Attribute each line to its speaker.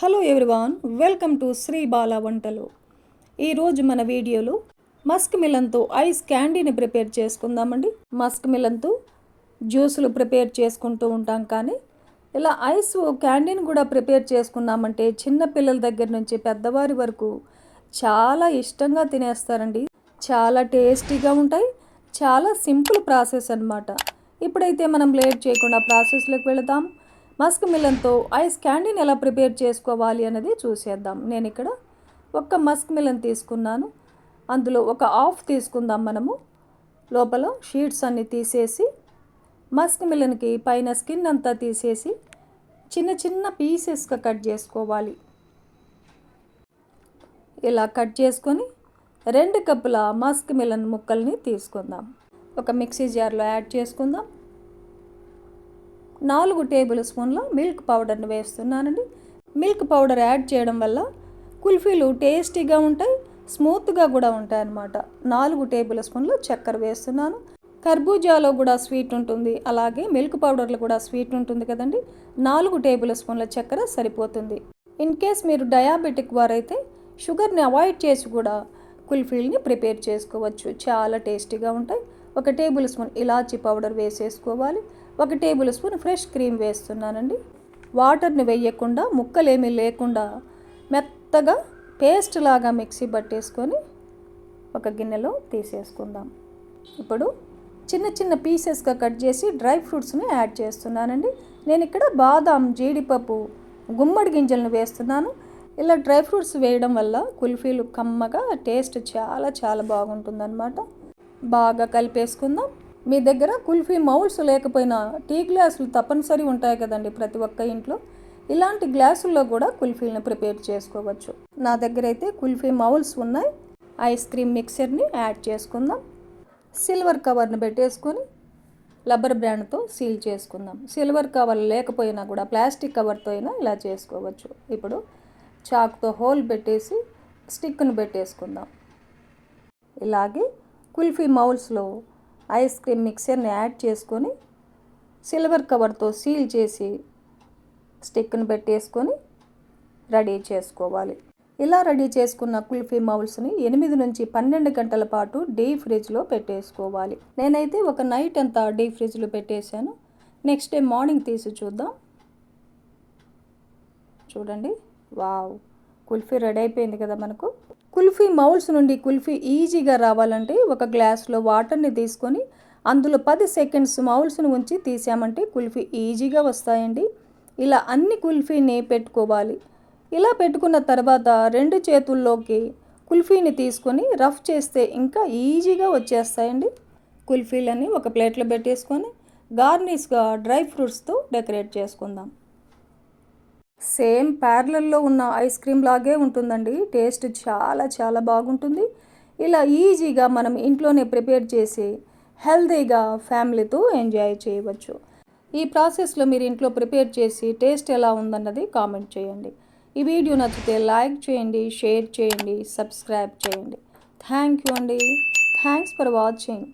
Speaker 1: Hello everyone, welcome to Shri Bala Vantalu. ఈరోజు మన వీడియోలో మస్క్ మిలన్తో ఐస్ క్యాండీని ప్రిపేర్ చేసుకుందామండి. మస్క్ మిలన్తో జ్యూసులు ప్రిపేర్ చేసుకుంటూ ఉంటాం, కానీ ఇలా ఐస్ క్యాండీని కూడా ప్రిపేర్ చేసుకున్నామంటే చిన్న పిల్లల దగ్గర నుంచి పెద్దవారి వరకు చాలా ఇష్టంగా తినేస్తారండి. చాలా టేస్టీగా ఉంటాయి. చాలా సింపుల్ ప్రాసెస్ అన్నమాట. ఇప్పుడైతే మనం లేట్ చేయకుండా ప్రాసెస్లోకి వెళదాం. మస్క్ మిలన్తో ఐస్ క్యాండీని ఎలా ప్రిపేర్ చేసుకోవాలి అనేది చూసేద్దాం. నేను ఇక్కడ ఒక్క మస్క్ మిలన్ తీసుకున్నాను. అందులో ఒక హాఫ్ తీసుకుందాం మనము. లోపల షీట్స్ అన్నీ తీసేసి మస్క్ మిలన్కి పైన స్కిన్ అంతా తీసేసి చిన్న చిన్న పీసెస్గా కట్ చేసుకోవాలి. ఇలా కట్ చేసుకొని 2 కప్పుల మస్క్ మిలన్ ముక్కల్ని తీసుకుందాం. ఒక మిక్సీ జార్లో యాడ్ చేసుకుందాం. 4 టేబుల్ స్పూన్ల మిల్క్ పౌడర్ని వేస్తున్నానండి. మిల్క్ పౌడర్ యాడ్ చేయడం వల్ల కుల్ఫీలు టేస్టీగా ఉంటాయి, స్మూత్గా కూడా ఉంటాయి అన్నమాట. 4 టేబుల్ స్పూన్లు చక్కెర వేస్తున్నాను. కర్బూజాలో కూడా స్వీట్ ఉంటుంది, అలాగే మిల్క్ పౌడర్లో కూడా స్వీట్ ఉంటుంది కదండి. 4 టేబుల్ స్పూన్ల చక్కెర సరిపోతుంది. ఇన్ కేస్ మీరు డయాబెటిక్ వారైతే షుగర్ని అవాయిడ్ చేసి కూడా కుల్ఫీల్ని ప్రిపేర్ చేసుకోవచ్చు. చాలా టేస్టీగా ఉంటాయి. 1 టేబుల్ స్పూన్ ఇలాచీ పౌడర్ వేసేసుకోవాలి. 1 టేబుల్ స్పూన్ ఫ్రెష్ క్రీమ్ వేస్తున్నానండి. వాటర్ని వేయకుండా, ముక్కలేమీ లేకుండా మెత్తగా పేస్ట్ లాగా మిక్సీ పట్టేసుకొని ఒక గిన్నెలో తీసేసుకుందాం. ఇప్పుడు చిన్న చిన్న పీసెస్గా కట్ చేసి డ్రై ఫ్రూట్స్ని యాడ్ చేస్తున్నానండి. నేను ఇక్కడ బాదాం, జీడిపప్పు, గుమ్మడి గింజలను వేస్తున్నాను. ఇలా డ్రై ఫ్రూట్స్ వేయడం వల్ల కుల్ఫీలు కమ్మగా టేస్ట్ చాలా చాలా బాగుంటుందన్నమాట. బాగా కలిపేసుకుందాం. మీ దగ్గర కుల్ఫీ మౌల్స్ లేకపోయినా టీ గ్లాసులు తప్పనిసరి ఉంటాయి కదండి ప్రతి ఒక్క ఇంట్లో. ఇలాంటి గ్లాసుల్లో కూడా కుల్ఫీలను ప్రిపేర్ చేసుకోవచ్చు. నా దగ్గర అయితే కుల్ఫీ మౌల్స్ ఉన్నాయి. ఐస్ క్రీమ్ మిక్సర్ని యాడ్ చేసుకుందాం. సిల్వర్ కవర్ని పెట్టేసుకొని రబ్బర్ బ్యాండ్తో సీల్ చేసుకుందాం. సిల్వర్ కవర్ లేకపోయినా కూడా ప్లాస్టిక్ కవర్తో అయినా ఇలా చేసుకోవచ్చు. ఇప్పుడు చాక్తో హోల్ పెట్టేసి స్టిక్ను పెట్టేసుకుందాం. ఇలాగే కుల్ఫీ మౌల్స్లో ఐస్ క్రీమ్ మిక్సర్ని యాడ్ చేసుకొని సిల్వర్ కవర్తో సీల్ చేసి స్టిక్ను పెట్టేసుకొని రెడీ చేసుకోవాలి. ఇలా రెడీ చేసుకున్న కుల్ఫీ మౌల్స్ని 8 నుంచి 12 గంటల పాటు డీప్ ఫ్రిడ్జ్లో పెట్టేసుకోవాలి. నేనైతే ఒక నైట్ అంతా డీప్ ఫ్రిడ్జ్లో పెట్టేశాను. నెక్స్ట్ డే మార్నింగ్ తీసి చూద్దాం. చూడండి, వావ్, కుల్ఫీ రెడీ అయిపోయింది కదా మనకు. కుల్ఫీ మౌల్స్ నుండి కుల్ఫీ ఈజీగా రావాలంటే ఒక గ్లాస్లో వాటర్ని తీసుకొని అందులో 10 సెకండ్స్ మౌల్స్ని ఉంచి తీసామంటే కుల్ఫీ ఈజీగా వస్తాయండి. ఇలా అన్ని కుల్ఫీని పెట్టుకోవాలి. ఇలా పెట్టుకున్న తర్వాత 2 చేతుల్లోకి కుల్ఫీని తీసుకొని రఫ్ చేస్తే ఇంకా ఈజీగా వచ్చేస్తాయండి. కుల్ఫీలని ఒక ప్లేట్లో పెట్టేసుకొని గార్నిష్గా డ్రై ఫ్రూట్స్తో డెకరేట్ చేసుకుందాం. సేమ్ ప్యారలల్లో ఉన్న ఐస్ క్రీమ్ లాగే ఉంటుందండి. టేస్ట్ చాలా చాలా బాగుంటుంది. ఇలా ఈజీగా మనం ఇంట్లోనే ప్రిపేర్ చేసి హెల్తీగా ఫ్యామిలీతో ఎంజాయ్ చేయవచ్చు. ఈ ప్రాసెస్లో మీరు ఇంట్లో ప్రిపేర్ చేసి టేస్ట్ ఎలా ఉందన్నది కామెంట్ చేయండి. ఈ వీడియో నచ్చితే లైక్ చేయండి, షేర్ చేయండి, సబ్స్క్రైబ్ చేయండి. థ్యాంక్ యూ అండి. Thanks for watching.